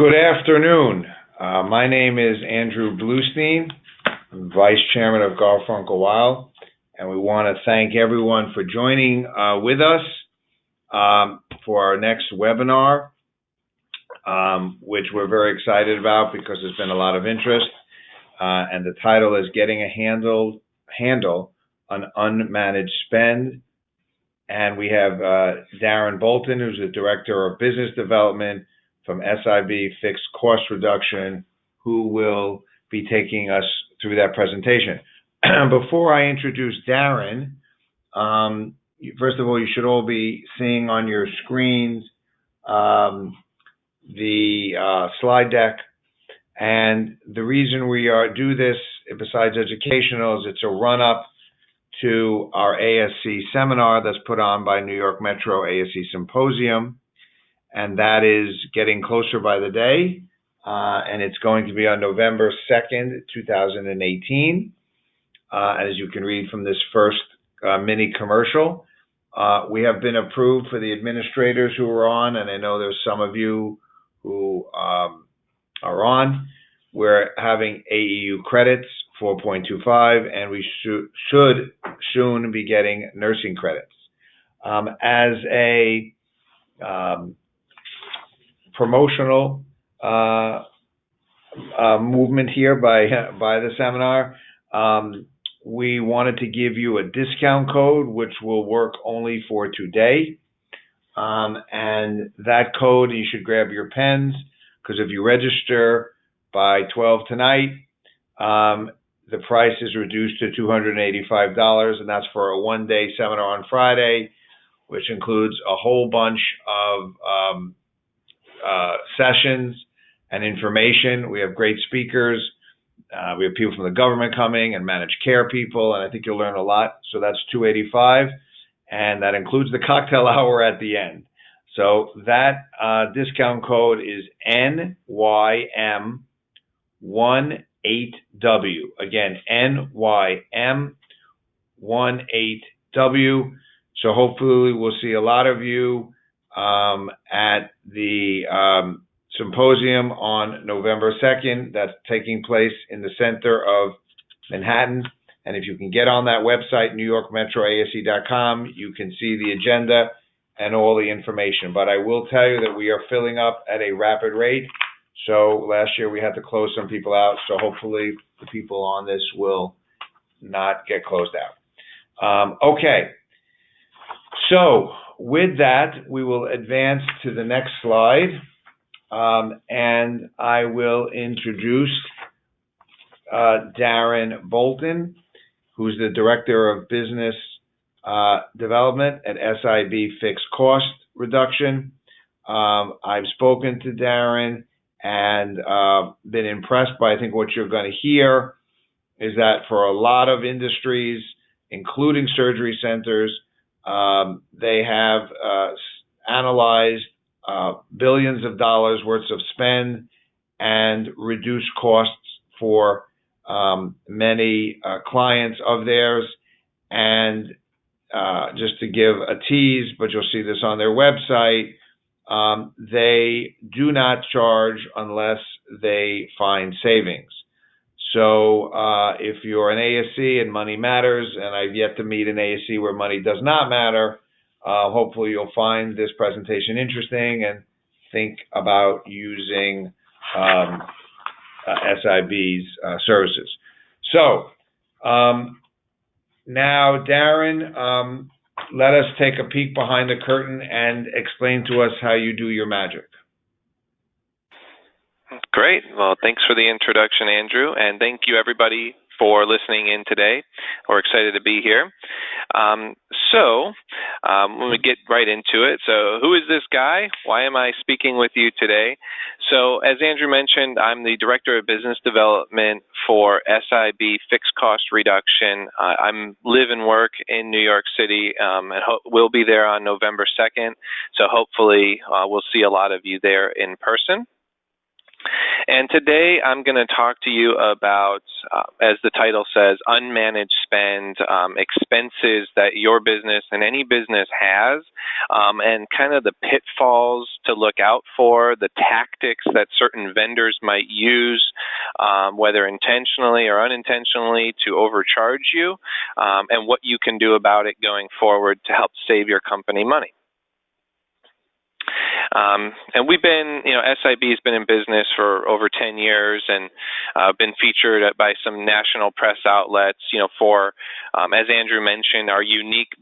Good afternoon. My name is Andrew Bluestein. I'm Vice Chairman of Garfunkel Weil, and we want to thank everyone for joining with us for our next webinar, which we're very excited about because there's been a lot of interest. And the title is Getting a Handle on Unmanaged Spend. And we have Darren Bolton, who's the Director of Business Development from SIB Fixed Cost Reduction, who will be taking us through that presentation. Before I introduce Darren, first of all, you should all be seeing on your screens the slide deck. And the reason we do this, besides educational, is it's a run-up to our ASC seminar that's put on by New York Metro ASC Symposium. And that is getting closer by the day, and it's going to be on November 2nd, 2018. As you can read from this first mini commercial, we have been approved for the administrators who are on, and I know there's some of you who are on. We're having AEU credits, 4.25, and we should soon be getting nursing credits. As a promotional movement here by the seminar, we wanted to give you a discount code which will work only for today, and that code, you should grab your pens, because if you register by 12 tonight, the price is reduced to $285, and that's for a one-day seminar on Friday, which includes a whole bunch of sessions and information. We have great speakers. We have people from the government coming and managed care people, and I think you'll learn a lot. So that's $285, and that includes the cocktail hour at the end. So that discount code is NYM18W. Again, NYM18W. So hopefully we'll see a lot of you at the symposium on November 2nd. That's taking place in the center of Manhattan. And if you can get on that website, NewYorkMetroASC.com, you can see the agenda and all the information. But I will tell you that we are filling up at a rapid rate. So last year we had to close some people out. So hopefully the people on this will not get closed out. Okay. So with that, we will advance to the next slide, and I will introduce Darren Bolton, who's the Director of Business Development at SIB Fixed Cost Reduction. I've spoken to Darren and been impressed by, I think, what you're going to hear is that for a lot of industries, including surgery centers, they have analyzed billions of dollars worth of spend and reduced costs for many clients of theirs. And just to give a tease, but you'll see this on their website, they do not charge unless they find savings. So if you're an ASC and money matters, and I've yet to meet an ASC where money does not matter, hopefully you'll find this presentation interesting and think about using SIB's services. So now, Darren, let us take a peek behind the curtain and explain to us how you do your magic. Great. Well, thanks for the introduction, Andrew, and thank you, everybody, for listening in today. We're excited to be here. When we get right into it, so who is this guy? Why am I speaking with you today? So as Andrew mentioned, I'm the Director of Business Development for SIB Fixed Cost Reduction. I live and work in New York City, and we'll be there on November 2nd. So hopefully we'll see a lot of you there in person. And today I'm going to talk to you about, as the title says, unmanaged spend, expenses that your business and any business has, and kind of the pitfalls to look out for, the tactics that certain vendors might use, whether intentionally or unintentionally, to overcharge you, and what you can do about it going forward to help save your company money. And we've been, SIB has been in business for over 10 years and been featured by some national press outlets, for, as Andrew mentioned, our unique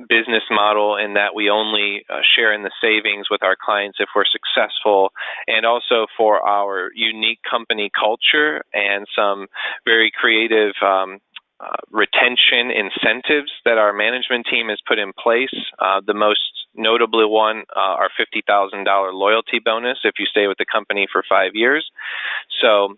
business model in that we only share in the savings with our clients if we're successful, and also for our unique company culture and some very creative retention incentives that our management team has put in place. The most notably one, our $50,000 loyalty bonus if you stay with the company for 5 years. So,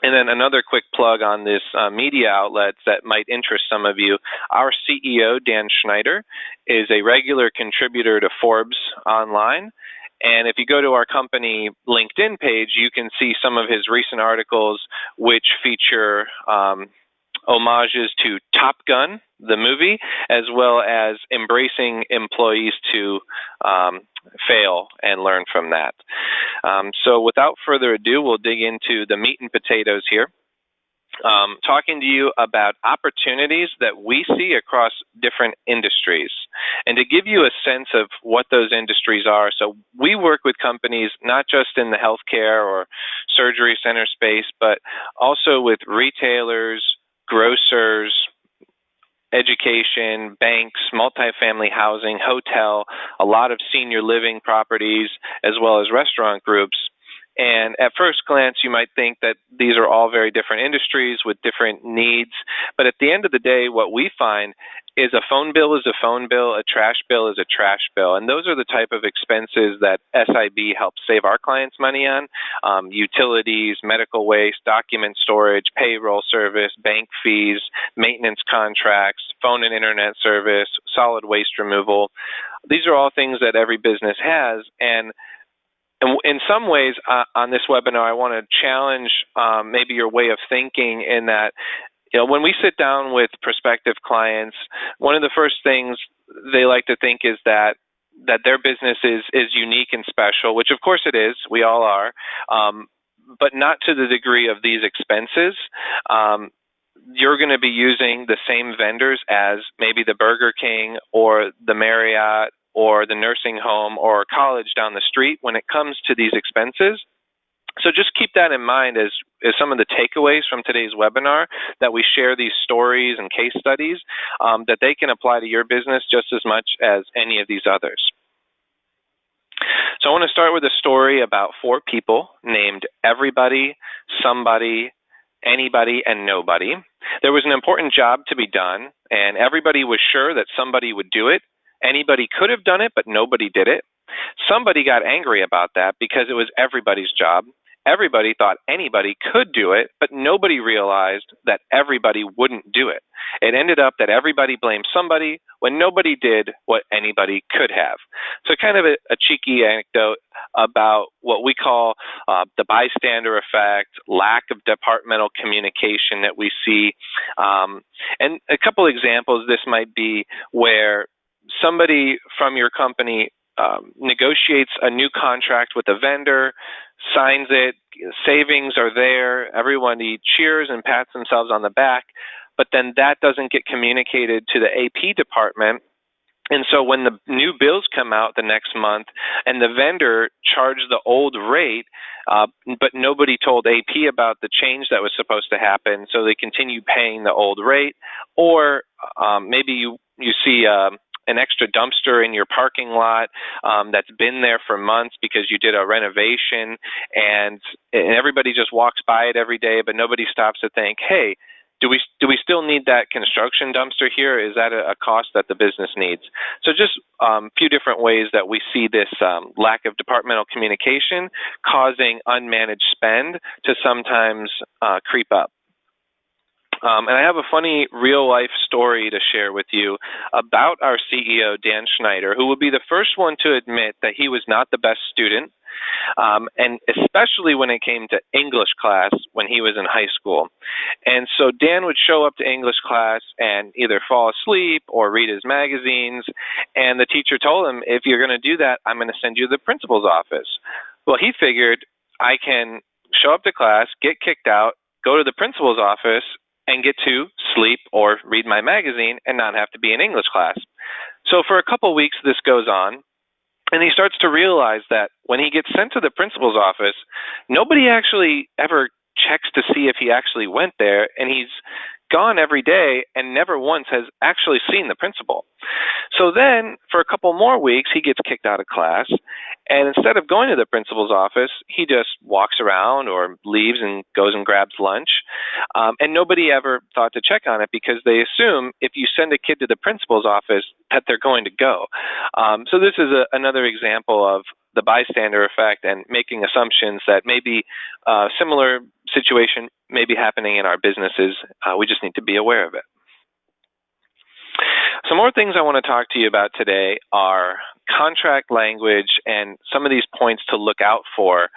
and then another quick plug on this media outlets that might interest some of you. Our CEO, Dan Schneider, is a regular contributor to Forbes online. And if you go to our company LinkedIn page, you can see some of his recent articles which feature homages to Top Gun, the movie, as well as embracing employees to fail and learn from that. So without further ado, we'll dig into the meat and potatoes here. Talking to you about opportunities that we see across different industries. And to give you a sense of what those industries are, so we work with companies not just in the healthcare or surgery center space, but also with retailers, grocers, education, banks, multifamily housing, hotel, a lot of senior living properties, as well as restaurant groups. And at first glance, you might think that these are all very different industries with different needs. But at the end of the day, what we find is a phone bill is a phone bill, a trash bill is a trash bill. And those are the type of expenses that SIB helps save our clients money on. Utilities, medical waste, document storage, payroll service, bank fees, maintenance contracts, phone and internet service, solid waste removal. These are all things that every business has. And in some ways, on this webinar, I want to challenge maybe your way of thinking in that, when we sit down with prospective clients, one of the first things they like to think is that their business is unique and special, which of course it is. We all are, but not to the degree of these expenses. You're going to be using the same vendors as maybe the Burger King or the Marriott or the nursing home or college down the street when it comes to these expenses. So just keep that in mind as some of the takeaways from today's webinar, that we share these stories and case studies that they can apply to your business just as much as any of these others. So I want to start with a story about 4 people named everybody, somebody, anybody, and nobody. There was an important job to be done, and everybody was sure that somebody would do it. Anybody could have done it, but nobody did it. Somebody got angry about that because it was everybody's job. Everybody thought anybody could do it, but nobody realized that everybody wouldn't do it. It ended up that everybody blamed somebody when nobody did what anybody could have. So kind of a cheeky anecdote about what we call the bystander effect, lack of departmental communication that we see. And a couple examples, this might be where somebody from your company negotiates a new contract with a vendor, signs it, savings are there, everybody cheers and pats themselves on the back, but then that doesn't get communicated to the AP department. And so when the new bills come out the next month and the vendor charged the old rate, but nobody told AP about the change that was supposed to happen, so they continue paying the old rate, or maybe you see an extra dumpster in your parking lot that's been there for months because you did a renovation, and everybody just walks by it every day, but nobody stops to think, hey, do we still need that construction dumpster here? Is that a cost that the business needs? So just a few different ways that we see this lack of departmental communication causing unmanaged spend to sometimes creep up. And I have a funny real-life story to share with you about our CEO, Dan Schneider, who will be the first one to admit that he was not the best student, and especially when it came to English class when he was in high school. And so Dan would show up to English class and either fall asleep or read his magazines, and the teacher told him, if you're going to do that, I'm going to send you to the principal's office. Well, he figured, I can show up to class, get kicked out, go to the principal's office, and get to sleep or read my magazine and not have to be in English class. So for a couple of weeks, this goes on, and he starts to realize that when he gets sent to the principal's office, nobody actually ever checks to see if he actually went there, and he's gone every day and never once has actually seen the principal. So then for a couple more weeks, he gets kicked out of class, and instead of going to the principal's office, he just walks around or leaves and goes and grabs lunch. And nobody ever thought to check on it because they assume if you send a kid to the principal's office that they're going to go. So this is another example of the bystander effect and making assumptions that maybe a similar situation may be happening in our businesses. We just need to be aware of it. Some more things I want to talk to you about today are contract language and some of these points to look out for.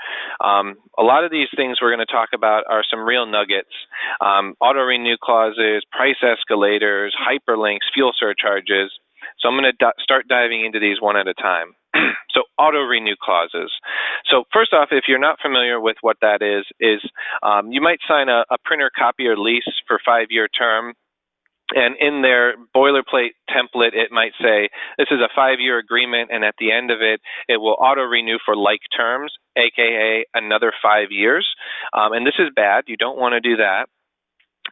A lot of these things we're going to talk about are some real nuggets. Auto-renew clauses, price escalators, hyperlinks, fuel surcharges. So I'm going to start diving into these one at a time. So auto-renew clauses. So first off, if you're not familiar with what that is you might sign a printer copier lease for a 5-year term. And in their boilerplate template, it might say, this is a 5-year agreement, and at the end of it, it will auto-renew for like terms, aka another 5 years. And this is bad. You don't want to do that.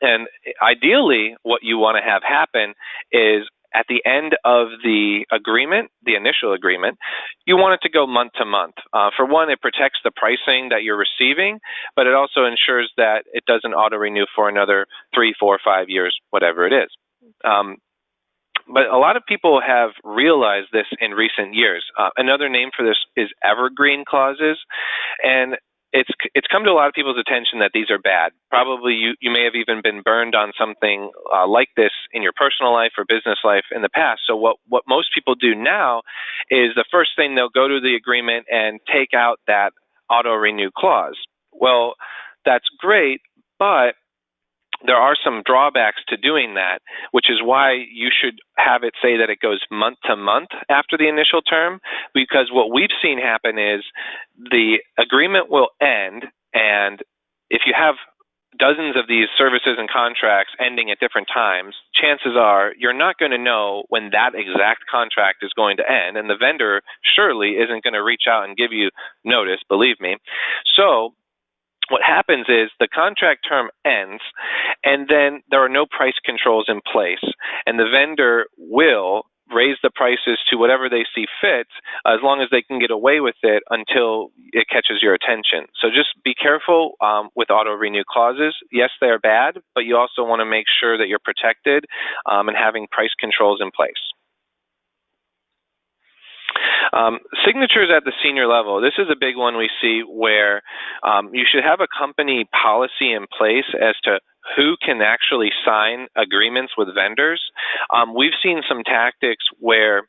And ideally, what you want to have happen is at the end of the agreement, the initial agreement, you want it to go month to month. For one, it protects the pricing that you're receiving, but it also ensures that it doesn't auto-renew for another 3, 4, 5 years, whatever it is. But a lot of people have realized this in recent years. Another name for this is evergreen clauses, and it's come to a lot of people's attention that these are bad. Probably you may have even been burned on something like this in your personal life or business life in the past. So what most people do now is the first thing they'll go to the agreement and take out that auto-renew clause. Well, that's great, but there are some drawbacks to doing that, which is why you should have it say that it goes month to month after the initial term, because what we've seen happen is the agreement will end, and if you have dozens of these services and contracts ending at different times, chances are you're not going to know when that exact contract is going to end, and the vendor surely isn't going to reach out and give you notice, believe me. So what happens is the contract term ends, and then there are no price controls in place, and the vendor will raise the prices to whatever they see fit as long as they can get away with it until it catches your attention. So just be careful with auto-renew clauses. Yes, they're bad, but you also want to make sure that you're protected and having price controls in place. Signatures at the senior level. This is a big one we see where you should have a company policy in place as to who can actually sign agreements with vendors. We've seen some tactics where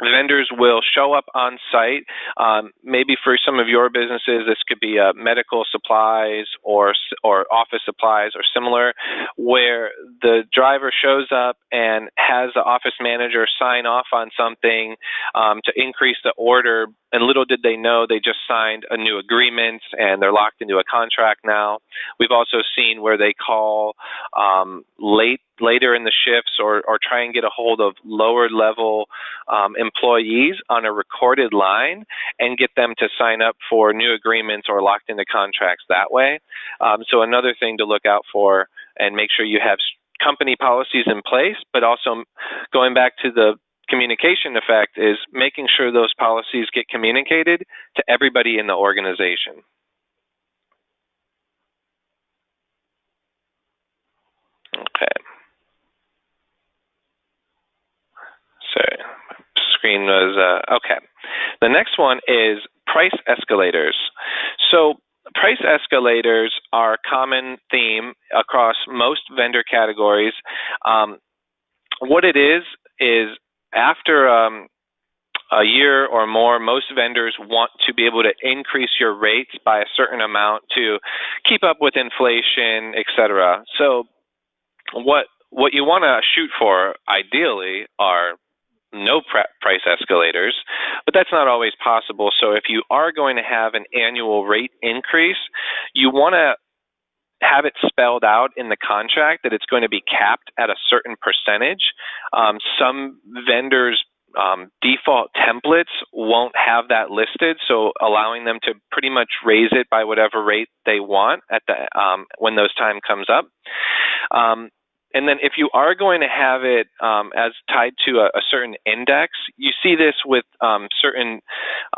vendors will show up on site. Maybe for some of your businesses, this could be medical supplies or office supplies or similar, where the driver shows up and has the office manager sign off on something to increase the order. And little did they know, they just signed a new agreement and they're locked into a contract now. We've also seen where they call later in the shifts or try and get a hold of lower level employees on a recorded line and get them to sign up for new agreements or locked into contracts that way. So another thing to look out for and make sure you have company policies in place, but also going back to the communication effect is making sure those policies get communicated to everybody in the organization. Okay. Sorry, screen was, okay. The next one is price escalators. So price escalators are a common theme across most vendor categories. What it is after a year or more, most vendors want to be able to increase your rates by a certain amount to keep up with inflation, et cetera. So what you want to shoot for, ideally, are no price escalators, but that's not always possible. So if you are going to have an annual rate increase, you want to have it spelled out in the contract that it's going to be capped at a certain percentage. Some vendors' default templates won't have that listed, so allowing them to pretty much raise it by whatever rate they want at the when those time comes up. And then if you are going to have it as tied to a certain index, you see this with certain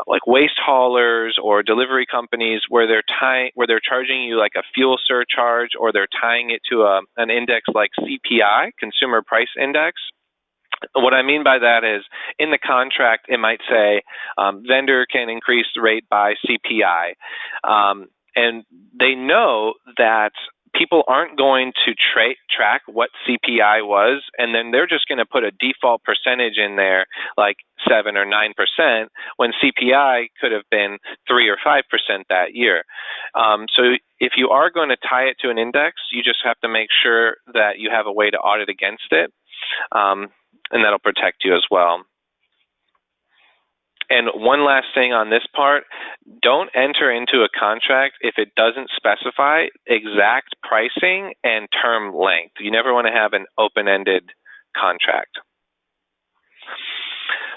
like waste haulers or delivery companies where they're charging you like a fuel surcharge, or they're tying it to an index like CPI, Consumer Price Index. What I mean by that is in the contract, it might say vendor can increase the rate by CPI. And they know that people aren't going to track what CPI was, and then they're just going to put a default percentage in there, like 7 or 9%, when CPI could have been 3 or 5% that year. So if you are going to tie it to an index, you just have to make sure that you have a way to audit against it, and that'll protect you as well. And one last thing on this part, don't enter into a contract if it doesn't specify exact pricing and term length. You never want to have an open-ended contract.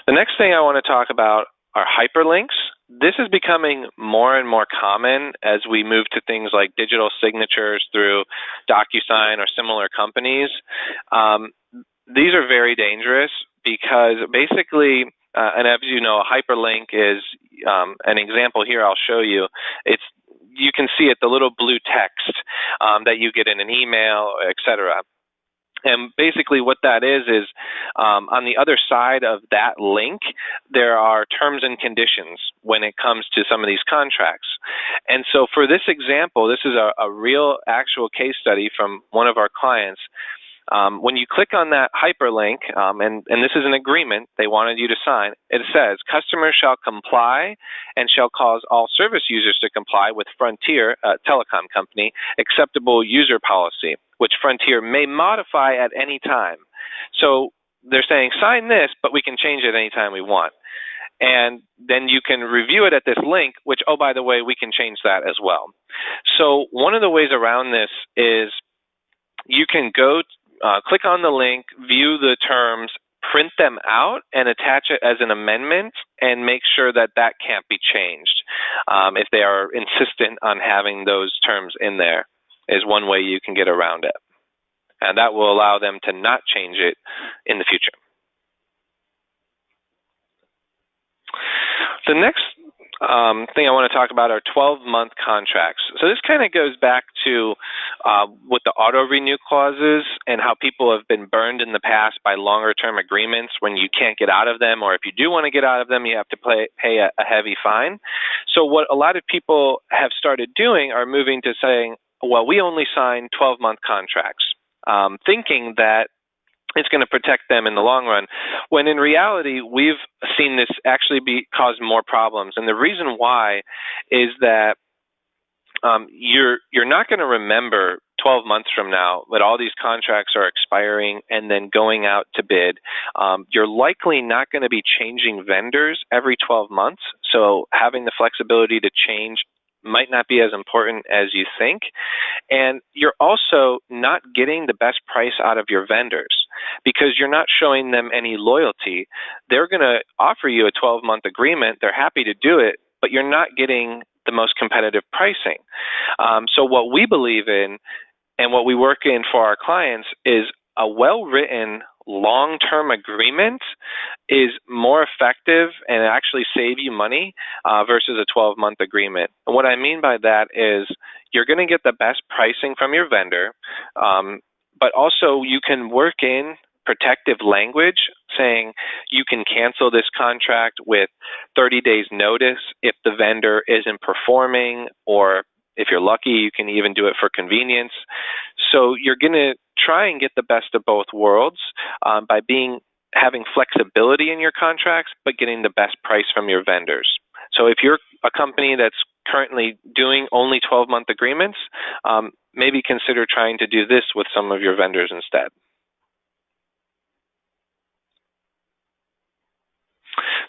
The next thing I want to talk about are hyperlinks. This is becoming more and more common as we move to things like digital signatures through DocuSign or similar companies. These are very dangerous because basically, and as you know, a hyperlink is an example here I'll show you. You can see it, the little blue text that you get in an email, etc. And basically what that is on the other side of that link, there are terms and conditions when it comes to some of these contracts. And so for this example, this is a real actual case study from one of our clients. When you click on that hyperlink, and this is an agreement they wanted you to sign, it says, customers shall comply and shall cause all service users to comply with Frontier, a telecom company, acceptable user policy, which Frontier may modify at any time. So they're saying, sign this, but we can change it anytime we want. And then you can review it at this link, which, oh, by the way, we can change that as well. So one of the ways around this is you can go click on the link, view the terms, print them out, and attach it as an amendment, and make sure that that can't be changed. If they are insistent on having those terms in there, is one way you can get around it. And that will allow them to not change it in the future. The next thing I want to talk about are 12-month contracts. So this kind of goes back to with the auto-renew clauses and how people have been burned in the past by longer-term agreements when you can't get out of them, or if you do want to get out of them, you have to pay a heavy fine. So what a lot of people have started doing are moving to saying, well, we only sign 12-month contracts, thinking that it's going to protect them in the long run, when in reality, we've seen this actually cause more problems. And the reason why is that you're not going to remember 12 months from now that all these contracts are expiring and then going out to bid. You're likely not going to be changing vendors every 12 months, so having the flexibility to change might not be as important as you think. And you're also not getting the best price out of your vendors because you're not showing them any loyalty. They're going to offer you a 12-month agreement. They're happy to do it, but you're not getting the most competitive pricing. So what we believe in and what we work in for our clients is a well-written long-term agreement is more effective and actually save you money versus a 12-month agreement. And what I mean by that is you're going to get the best pricing from your vendor, but also you can work in protective language saying you can cancel this contract with 30 days notice if the vendor isn't performing or If you're lucky, you can even do it for convenience. So you're going to try and get the best of both worlds by having flexibility in your contracts, but getting the best price from your vendors. So if you're a company that's currently doing only 12-month agreements, maybe consider trying to do this with some of your vendors instead.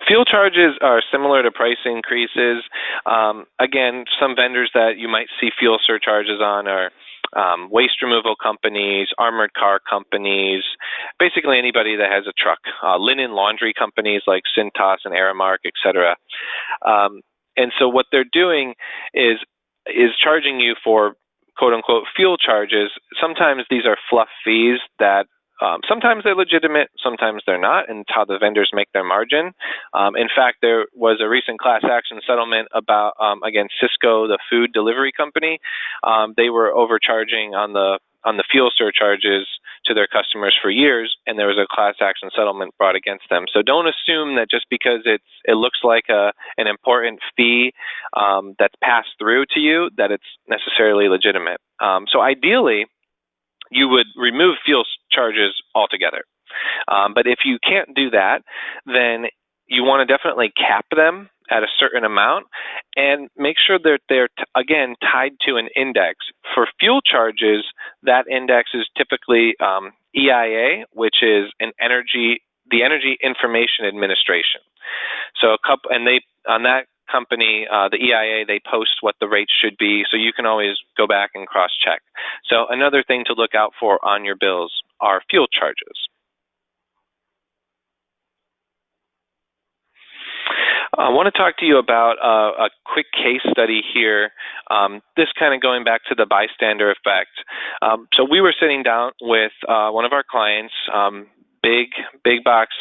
Fuel charges are similar to price increases. Again, some vendors that you might see fuel surcharges on are waste removal companies, armored car companies, basically anybody that has a truck, linen laundry companies like Cintas and Aramark, etc. And so what they're doing is charging you for quote-unquote fuel charges. Sometimes these are fluff fees that sometimes they're legitimate, sometimes they're not, and it's how the vendors make their margin. In fact, there was a recent class action settlement about, against Cisco, the food delivery company. They were overcharging on the fuel surcharges to their customers for years, and there was a class action settlement brought against them. So don't assume that just because it looks like an important fee that's passed through to you that it's necessarily legitimate. So ideally, you would remove fuel charges altogether. But if you can't do that, then you want to definitely cap them at a certain amount and make sure that they're, again, tied to an index. For fuel charges, that index is typically EIA, which is the Energy Information Administration. So on that company, the EIA, they post what the rates should be, so you can always go back and cross-check. So another thing to look out for on your bills are fuel charges. I want to talk to you about a quick case study here, this kind of going back to the bystander effect. So we were sitting down with one of our clients, big box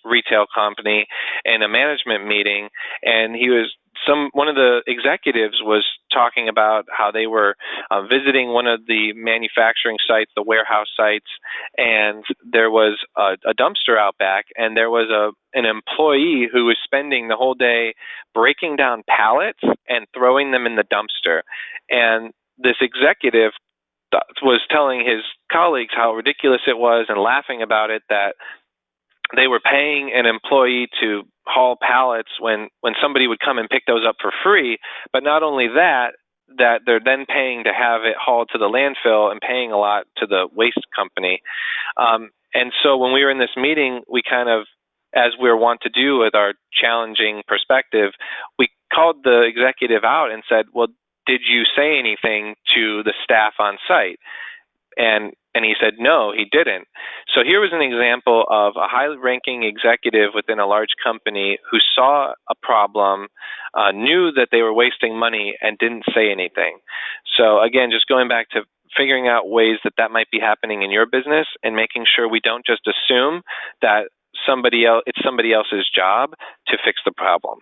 retail company, in a management meeting, and one of the executives was talking about how they were visiting one of the manufacturing sites, the warehouse sites, and there was a dumpster out back, and there was an employee who was spending the whole day breaking down pallets and throwing them in the dumpster. And this executive was telling his colleagues how ridiculous it was and laughing about it, that they were paying an employee to haul pallets when somebody would come and pick those up for free. But not only that they're then paying to have it hauled to the landfill and paying a lot to the waste company. And so when we were in this meeting, we kind of, as we're wont to do with our challenging perspective, we called the executive out and said, well, did you say anything to the staff on site? And he said, no, he didn't. So here was an example of a high-ranking executive within a large company who saw a problem, knew that they were wasting money, and didn't say anything. So again, just going back to figuring out ways that might be happening in your business and making sure we don't just assume that it's somebody else's job to fix the problem.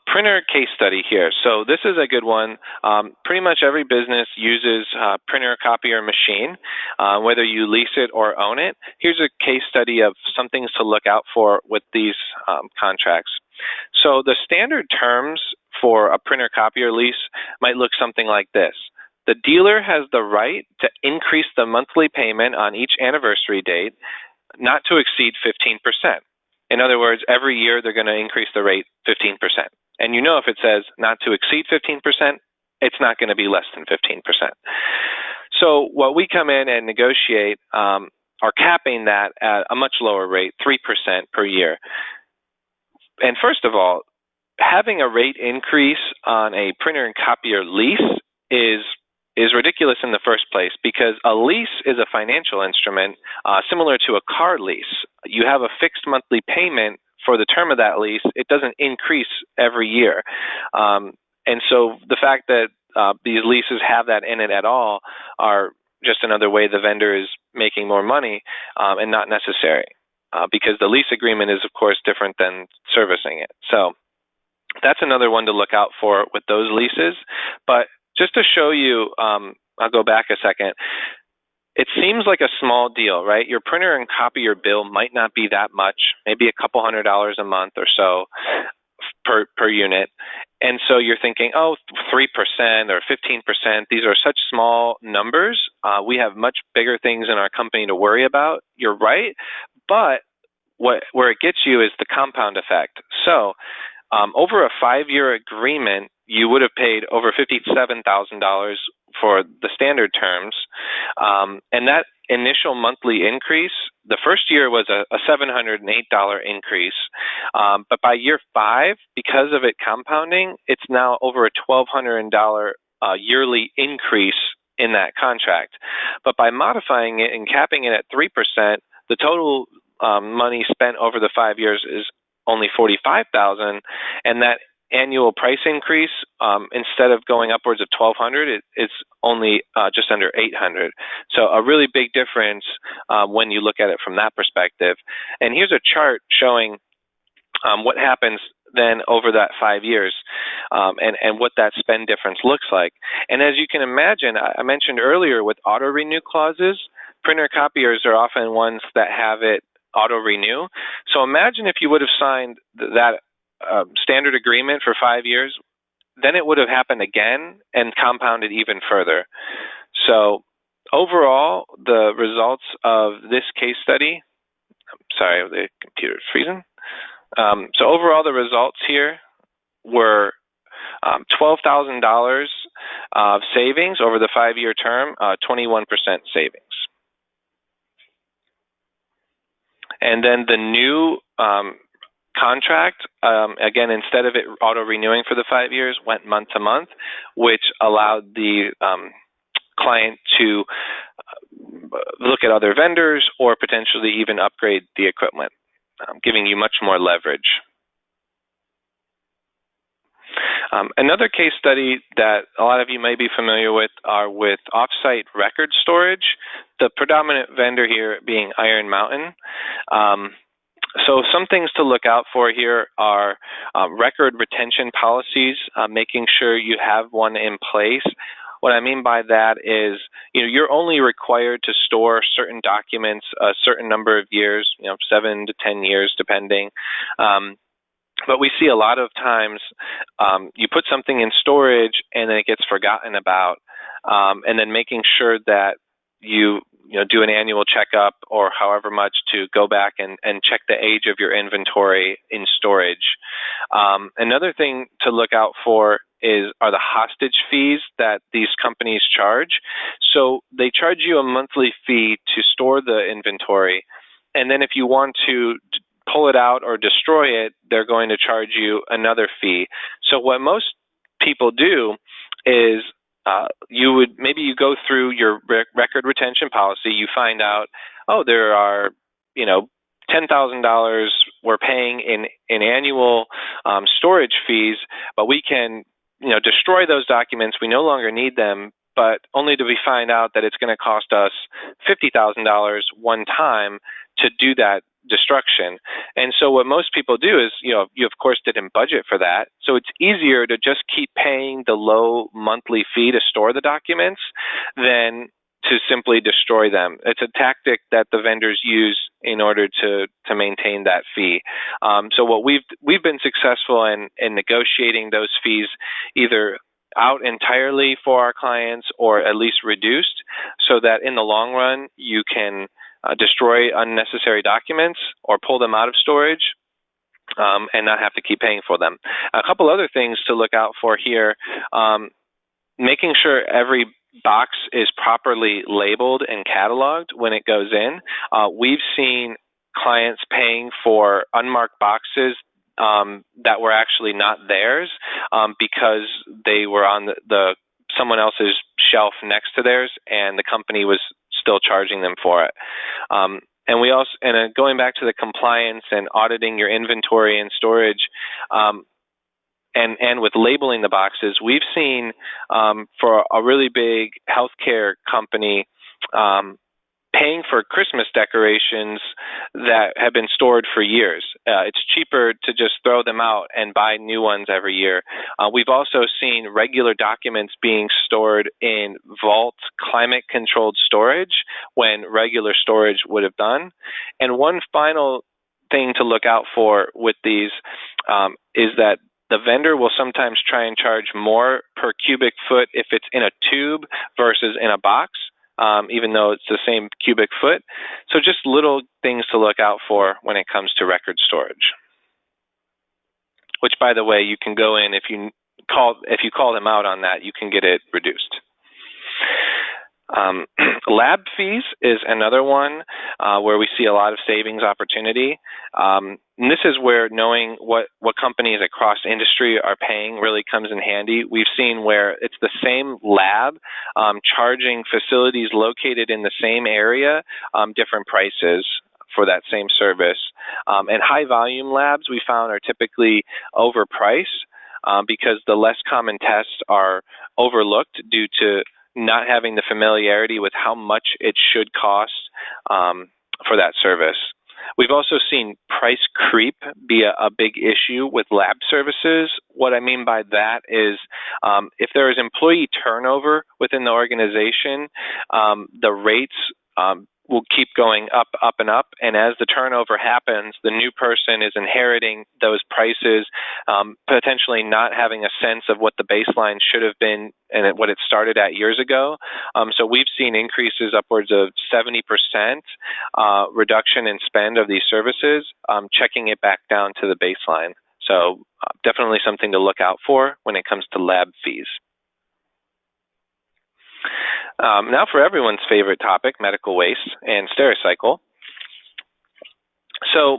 Printer case study here. So this is a good one. Pretty much every business uses printer, copier machine, whether you lease it or own it. Here's a case study of some things to look out for with these contracts. So the standard terms for a printer copier lease might look something like this. The dealer has the right to increase the monthly payment on each anniversary date, not to exceed 15%. In other words, every year they're going to increase the rate 15%. And if it says not to exceed 15%, it's not going to be less than 15%. So what we come in and negotiate are capping that at a much lower rate, 3% per year. And first of all, having a rate increase on a printer and copier lease is ridiculous in the first place, because a lease is a financial instrument similar to a car lease. You have a fixed monthly payment for the term of that lease. It doesn't increase every year. And so the fact that these leases have that in it at all are just another way the vendor is making more money, and not necessary, because the lease agreement is, of course, different than servicing it. So that's another one to look out for with those leases. But just to show you, I'll go back a second. It seems like a small deal, right? Your printer and copier bill might not be that much, maybe a couple $100 a month or so. per unit. And so you're thinking, oh, 3% or 15%, these are such small numbers. We have much bigger things in our company to worry about. You're right. But where it gets you is the compound effect. So over a 5-year agreement, you would have paid over $57,000 for the standard terms. And that initial monthly increase, the first year was a $708 increase. But by year 5, because of it compounding, it's now over a $1,200 yearly increase in that contract. But by modifying it and capping it at 3%, the total money spent over the 5 years is only $45,000, and that annual price increase, instead of going upwards of $1,200, it's only just under $800. So a really big difference when you look at it from that perspective. And here's a chart showing what happens then over that 5 years, and what that spend difference looks like. And as you can imagine, I mentioned earlier with auto renew clauses, printer copiers are often ones that have it auto renew. So imagine if you would have signed that standard agreement for 5 years, then it would have happened again and compounded even further. So overall, the results of this case study, sorry, the computer's freezing. So overall, the results here were $12,000 of savings over the 5-year term, 21% savings. And then the new contract, again, instead of it auto-renewing for the 5 years, went month to month, which allowed the client to look at other vendors or potentially even upgrade the equipment, giving you much more leverage. Another case study that a lot of you may be familiar with are with offsite record storage, the predominant vendor here being Iron Mountain. So some things to look out for here are record retention policies, making sure you have one in place. What I mean by that is, you're only required to store certain documents a certain number of years, 7 to 10 years, depending. But we see a lot of times you put something in storage and then it gets forgotten about, and then making sure that you do an annual checkup or however much to go back and check the age of your inventory in storage. Another thing to look out for are the hostage fees that these companies charge. So they charge you a monthly fee to store the inventory, and then if you want to pull it out or destroy it, they're going to charge you another fee. So what most people do is you go through your record retention policy, you find out, there are, $10,000 we're paying in annual storage fees, but we can, destroy those documents. We no longer need them, but only to find out that it's going to cost us $50,000 one time to do that destruction. And so what most people do is, you of course didn't budget for that. So it's easier to just keep paying the low monthly fee to store the documents than to simply destroy them. It's a tactic that the vendors use in order to maintain that fee. So what we've been successful in negotiating those fees either out entirely for our clients or at least reduced, so that in the long run you can destroy unnecessary documents or pull them out of storage and not have to keep paying for them. A couple other things to look out for here, making sure every box is properly labeled and cataloged when it goes in. We've seen clients paying for unmarked boxes that were actually not theirs because they were on someone else's shelf next to theirs, and the company was still charging them for it. And we also, going back to the compliance and auditing your inventory and storage, and with labeling the boxes, we've seen for a really big healthcare company paying for Christmas decorations that have been stored for years. It's cheaper to just throw them out and buy new ones every year. We've also seen regular documents being stored in vault climate-controlled storage when regular storage would have done. And one final thing to look out for with these is that The vendor will sometimes try and charge more per cubic foot if it's in a tube versus in a box, even though it's the same cubic foot. So just little things to look out for when it comes to record storage. Which, by the way, you can go in if you call them out on that, you can get it reduced. Lab fees is another one where we see a lot of savings opportunity. And this is where knowing what companies across industry are paying really comes in handy. We've seen where it's the same lab charging facilities located in the same area different prices for that same service. And high volume labs we found are typically overpriced because the less common tests are overlooked due to not having the familiarity with how much it should cost for that service. We've also seen price creep be a big issue with lab services. What I mean by that is if there is employee turnover within the organization, the rates will keep going up, up, and up. And as the turnover happens, the new person is inheriting those prices, potentially not having a sense of what the baseline should have been and what it started at years ago. So we've seen increases upwards of 70% reduction in spend of these services, checking it back down to the baseline. So definitely something to look out for when it comes to lab fees. Now for everyone's favorite topic, medical waste and Stericycle. So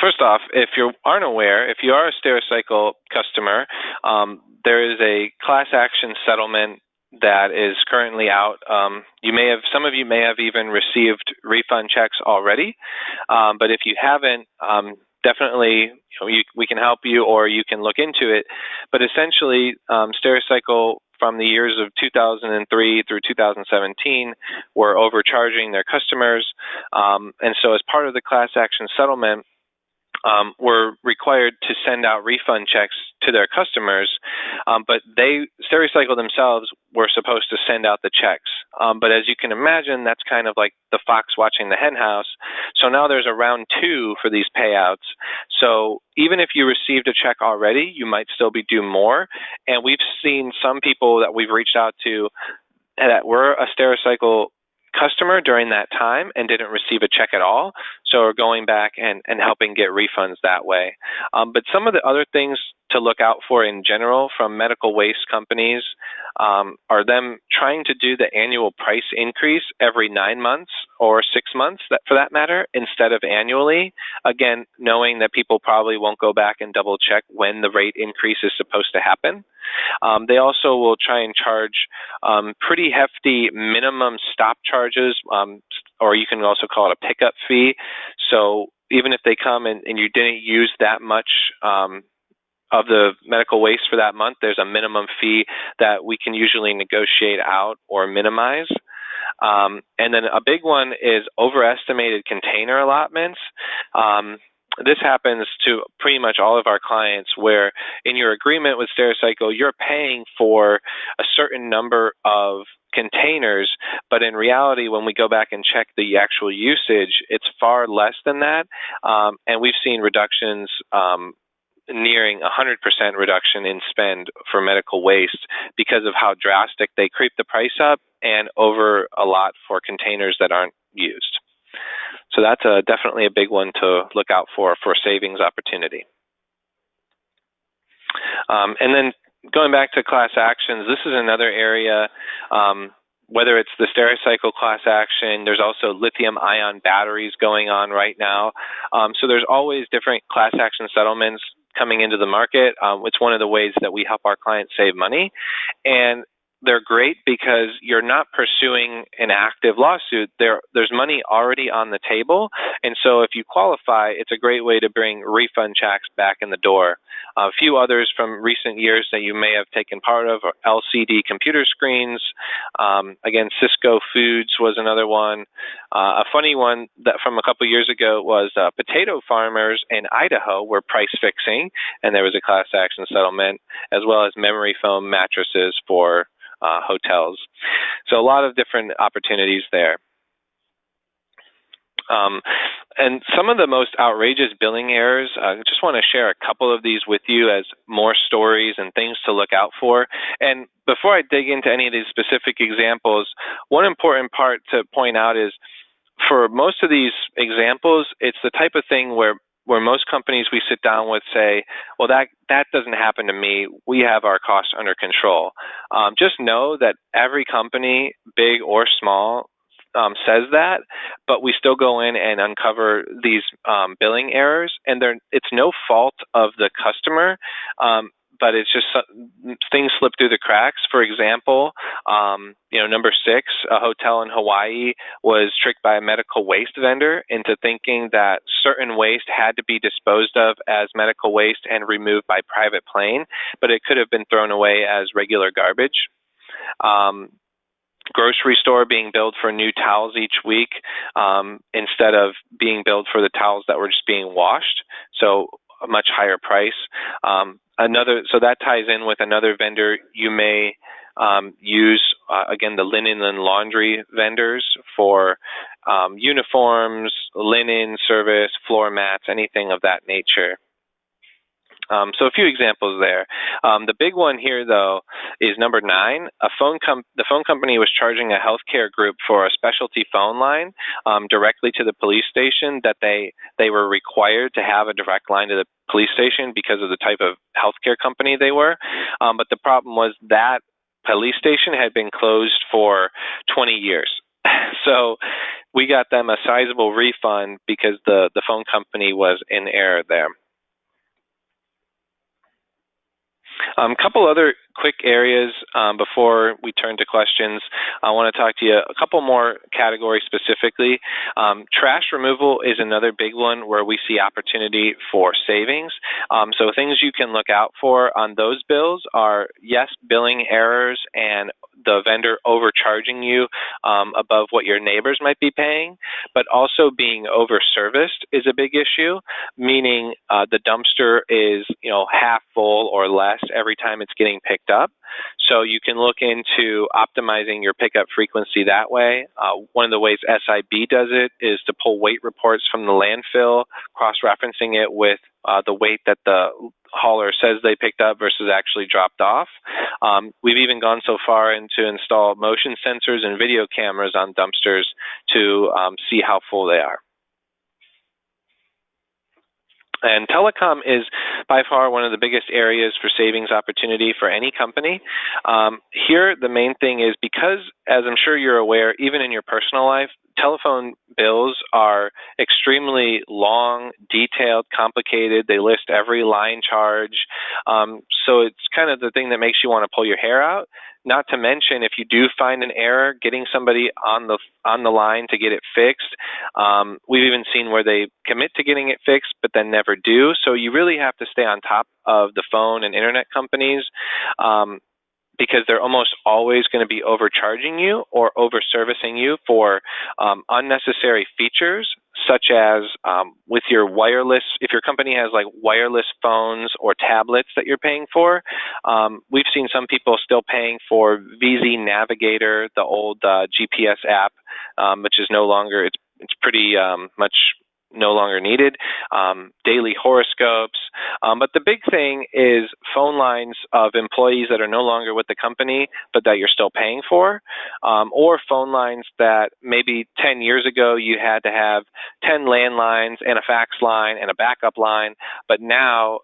first off, if you aren't aware, if you are a Stericycle customer, there is a class action settlement that is currently out. Some of you may have even received refund checks already, but if you haven't, definitely we can help you or you can look into it. But essentially, Stericycle from the years of 2003 through 2017 were overcharging their customers. And so as part of the class action settlement, were required to send out refund checks to their customers, but Stericycle themselves were supposed to send out the checks. But as you can imagine, that's kind of like the fox watching the hen house. So now there's a round two for these payouts. So even if you received a check already, you might still be due more. And we've seen some people that we've reached out to that were a Stericycle customer during that time and didn't receive a check at all, so we're going back and helping get refunds that way. But some of the other things to look out for in general from medical waste companies are them trying to do the annual price increase every 9 months or 6 months, for that matter, instead of annually. Again, knowing that people probably won't go back and double check when the rate increase is supposed to happen. They also will try and charge pretty hefty minimum stop charges, or you can also call it a pickup fee. So even if they come and you didn't use that much of the medical waste for that month, there's a minimum fee that we can usually negotiate out or minimize. And then a big one is overestimated container allotments. This happens to pretty much all of our clients where in your agreement with Stericycle, you're paying for a certain number of containers, but in reality, when we go back and check the actual usage, it's far less than that. And we've seen reductions nearing 100% reduction in spend for medical waste because of how drastic they creep the price up and over a lot for containers that aren't used. So that's definitely a big one to look out for savings opportunity. And then going back to class actions, this is another area, whether it's the Stericycle class action, there's also lithium-ion batteries going on right now. So there's always different class action settlements coming into the market. It's one of the ways that we help our clients save money. And they're great because you're not pursuing an active lawsuit. There's money already on the table. And so if you qualify, it's a great way to bring refund checks back in the door. A few others from recent years that you may have taken part of are LCD computer screens. Again, Cisco Foods was another one. A funny one that from a couple years ago was potato farmers in Idaho were price fixing, and there was a class action settlement, as well as memory foam mattresses for hotels. So a lot of different opportunities there. And some of the most outrageous billing errors, I just want to share a couple of these with you as more stories and things to look out for. And before I dig into any of these specific examples, one important part to point out is for most of these examples, it's the type of thing where most companies we sit down with say, well, that doesn't happen to me. We have our costs under control. Just know that every company, big or small, says that, but we still go in and uncover these billing errors, and it's no fault of the customer, but it's just things slip through the cracks. For example, number 6, a hotel in Hawaii was tricked by a medical waste vendor into thinking that certain waste had to be disposed of as medical waste and removed by private plane, but it could have been thrown away as regular garbage. Grocery store being billed for new towels each week instead of being billed for the towels that were just being washed, so a much higher price. So that ties in with another vendor you may use, again, the linen and laundry vendors for uniforms, linen service, floor mats, anything of that nature. So a few examples there. The big one here, though, is number 9. The phone company was charging a healthcare group for a specialty phone line directly to the police station that they were required to have a direct line to the police station because of the type of healthcare company they were. But the problem was that police station had been closed for 20 years. So we got them a sizable refund because the phone company was in error there. A couple other quick areas before we turn to questions. I want to talk to you a couple more categories specifically. Trash removal is another big one where we see opportunity for savings. So things you can look out for on those bills are, yes, billing errors and the vendor overcharging you above what your neighbors might be paying, but also being overserviced is a big issue, meaning the dumpster is half full or less every time it's getting picked up. So you can look into optimizing your pickup frequency that way. One of the ways SIB does it is to pull weight reports from the landfill, cross-referencing it with the weight that the hauler says they picked up versus actually dropped off. We've even gone so far as to install motion sensors and video cameras on dumpsters to see how full they are. And telecom is by far one of the biggest areas for savings opportunity for any company. Here, the main thing is because, as I'm sure you're aware, even in your personal life, telephone bills are extremely long, detailed, complicated. They list every line charge. So it's kind of the thing that makes you want to pull your hair out. Not to mention, if you do find an error, getting somebody on the line to get it fixed. We've even seen where they commit to getting it fixed, but then never do. So you really have to stay on top of the phone and internet companies because they're almost always going to be overcharging you or over-servicing you for unnecessary features, such as with your wireless, if your company has like wireless phones or tablets that you're paying for, we've seen some people still paying for VZ Navigator, the old GPS app, which is no longer, it's pretty much no longer needed, daily horoscopes. But the big thing is phone lines of employees that are no longer with the company, but that you're still paying for, or phone lines that maybe 10 years ago you had to have 10 landlines and a fax line and a backup line, but now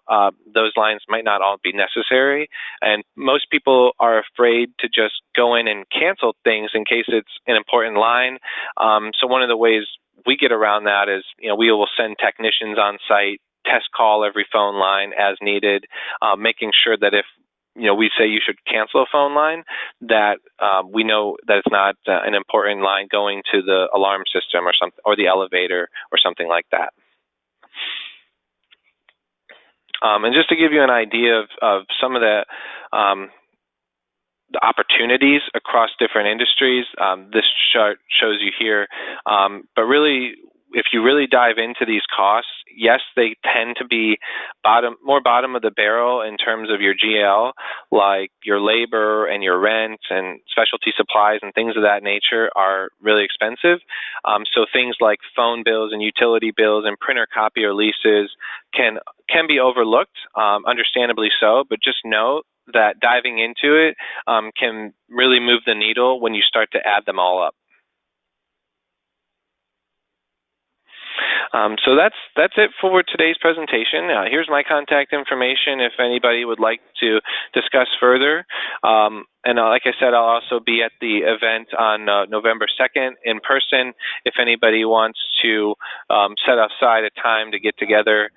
those lines might not all be necessary. And most people are afraid to just go in and cancel things in case it's an important line. So one of the ways we get around that is, we will send technicians on site, test call every phone line as needed, making sure that if, we say you should cancel a phone line, that we know that it's not an important line going to the alarm system or something, or the elevator or something like that. And just to give you an idea of some of the opportunities across different industries. This chart shows you here. But really, if you really dive into these costs, yes, they tend to be more bottom of the barrel in terms of your GL, like your labor and your rent and specialty supplies and things of that nature are really expensive. So things like phone bills and utility bills and printer copier leases can be overlooked, understandably so, but just know that diving into it can really move the needle when you start to add them all up. So that's it for today's presentation. Here's my contact information if anybody would like to discuss further. And like I said, I'll also be at the event on November 2nd in person. If anybody wants to set aside a time to get together,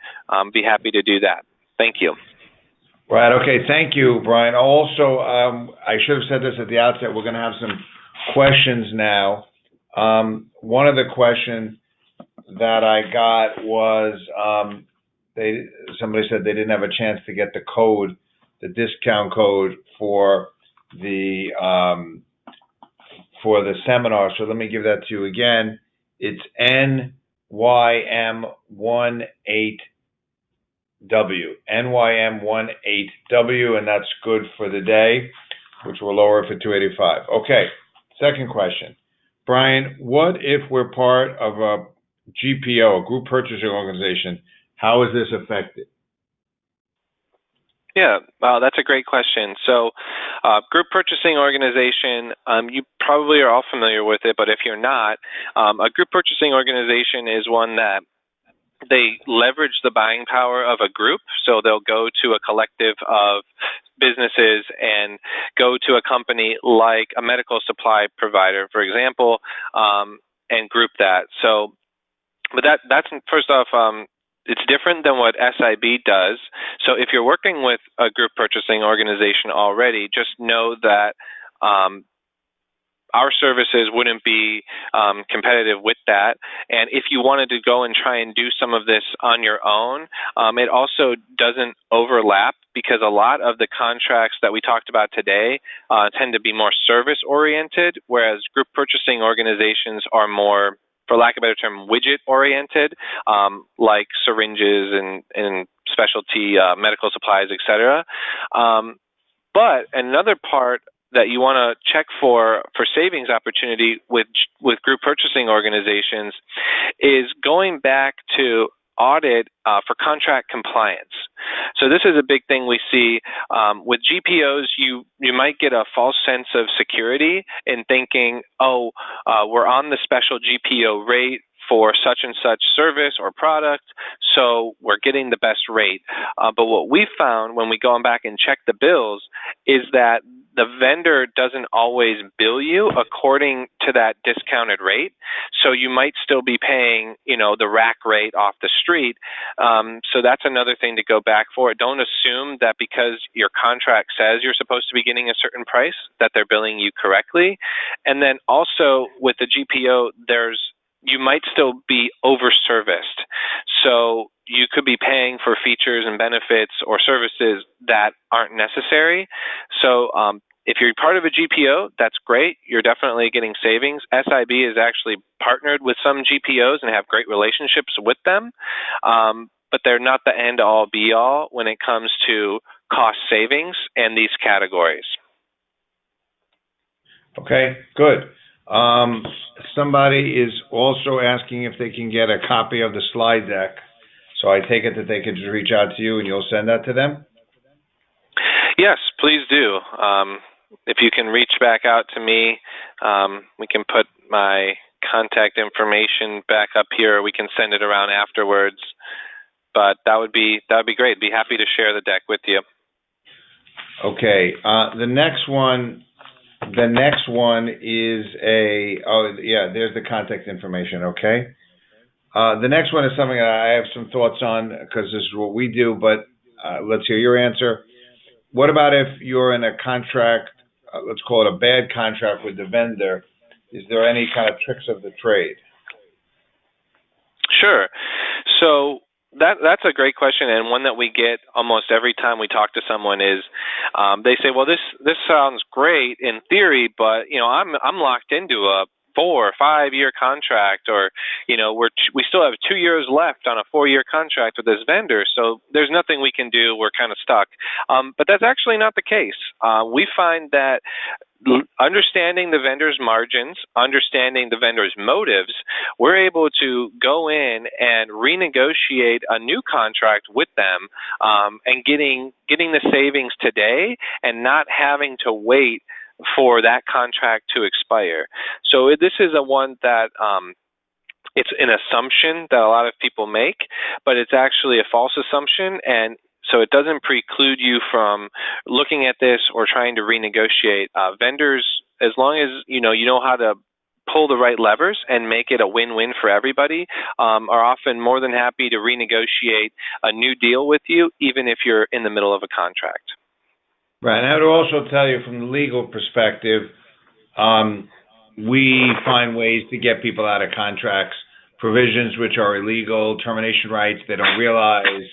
be happy to do that. Thank you. Right. Okay. Thank you, Brian. Also, I should have said this at the outset. We're going to have some questions now. One of the questions that I got was somebody said they didn't have a chance to get the code, the discount code for the seminar. So let me give that to you again. It's NYM18W, NYM18W, and that's good for the day, which will lower it for $285. Okay. Second question, Brian. What if we're part of a GPO, a group purchasing organization? How is this affected? Yeah, that's a great question. So group purchasing organization, you probably are all familiar with it, but if you're not, a group purchasing organization is one that they leverage the buying power of a group. So they'll go to a collective of businesses and go to a company like a medical supply provider, for example, and group that. So but that's first off, it's different than what SIB does. So if you're working with a group purchasing organization already, just know that our services wouldn't be competitive with that. And if you wanted to go and try and do some of this on your own, it also doesn't overlap because a lot of the contracts that we talked about today tend to be more service-oriented, whereas group purchasing organizations are more, for lack of a better term, widget-oriented, like syringes and specialty medical supplies, et cetera. But another part that you want to check for savings opportunity with group purchasing organizations is going back to audit for contract compliance. So this is a big thing we see with GPOs. You might get a false sense of security in thinking, oh, we're on the special GPO rate for such and such service or product, so we're getting the best rate. But what we found when we go back and check the bills is that the vendor doesn't always bill you according to that discounted rate. So you might still be paying, the rack rate off the street. So that's another thing to go back for. Don't assume that because your contract says you're supposed to be getting a certain price that they're billing you correctly. And then also with the GPO, you might still be over-serviced. So you could be paying for features and benefits or services that aren't necessary. So if you're part of a GPO, that's great. You're definitely getting savings. SIB is actually partnered with some GPOs and have great relationships with them, but they're not the end-all, be-all when it comes to cost savings and these categories. Okay, good. Somebody is also asking if they can get a copy of the slide deck. So I take it that they could just reach out to you and you'll send that to them? Yes, please do. If you can reach back out to me, we can put my contact information back up here. We can send it around afterwards. But that would be great. Be happy to share the deck with you. Okay. The next one is there's the contact information, okay? The next one is something that I have some thoughts on because this is what we do, but let's hear your answer. What about if you're in a contract, let's call it a bad contract with the vendor? Is there any kind of tricks of the trade? Sure. So that's a great question, and one that we get almost every time we talk to someone is they say, well, this sounds great in theory, but I'm locked into a 4 or 5 year contract, or we still have 2 years left on a 4-year contract with this vendor, so there's nothing we can do, we're kind of stuck. But that's actually not the case. We find that understanding the vendor's margins, understanding the vendor's motives, we're able to go in and renegotiate a new contract with them, and getting the savings today and not having to wait for that contract to expire. So this is a one that it's an assumption that a lot of people make, but it's actually a false assumption, and so it doesn't preclude you from looking at this or trying to renegotiate. Vendors, as long as you know how to pull the right levers and make it a win-win for everybody, are often more than happy to renegotiate a new deal with you, even if you're in the middle of a contract. Right, and I would also tell you from the legal perspective, we find ways to get people out of contracts, provisions which are illegal, termination rights they don't realize,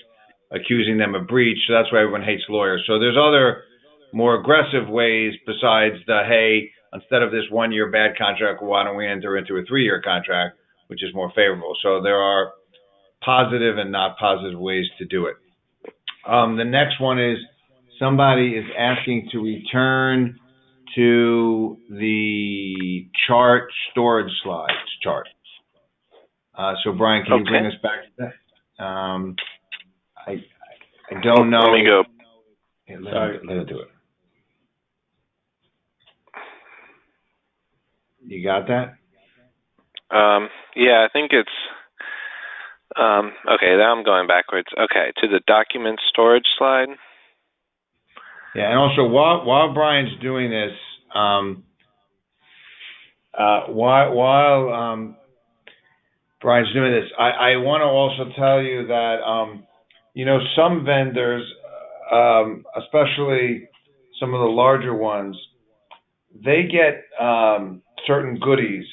accusing them of breach. So that's why everyone hates lawyers. So there's other more aggressive ways besides the, hey, instead of this 1-year bad contract, why don't we enter into a 3-year contract, which is more favorable. So there are positive and not positive ways to do it. The next one is somebody is asking to return to the chart storage slides chart. So Brian, can you bring us back to that? I don't know. Let me go. Yeah, let it do it. You got that? Yeah, I think it's okay. Now I'm going backwards. Okay, to the document storage slide. Yeah, and also while Brian's doing this, while Brian's doing this, I want to also tell you that some vendors, especially some of the larger ones, they get certain goodies.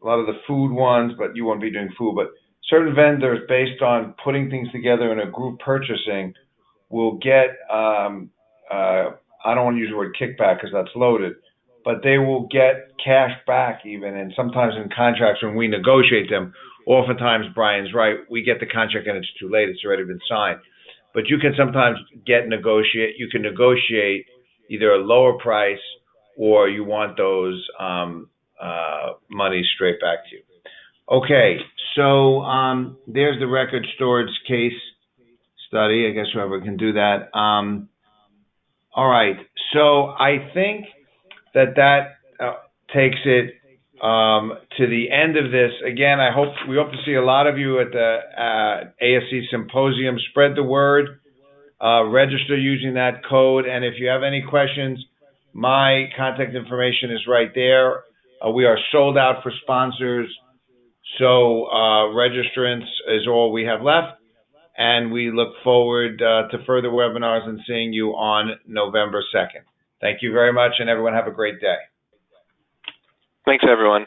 A lot of the food ones, but you won't be doing food. But certain vendors, based on putting things together in a group purchasing, will get. I don't want to use the word kickback because that's loaded, but they will get cash back even, and sometimes in contracts when we negotiate them, oftentimes Brian's right, we get the contract and it's too late, it's already been signed. But you can sometimes you can negotiate either a lower price or you want those money straight back to you. Okay, so there's the record storage case study. I guess whoever can do that. All right, so I think that takes it to the end of this. Again, we hope to see a lot of you at the ASC symposium. Spread the word, register using that code, and if you have any questions, my contact information is right there. We are sold out for sponsors, so registrants is all we have left. And we look forward to further webinars and seeing you on November 2nd. Thank you very much, and everyone have a great day. Thanks, everyone.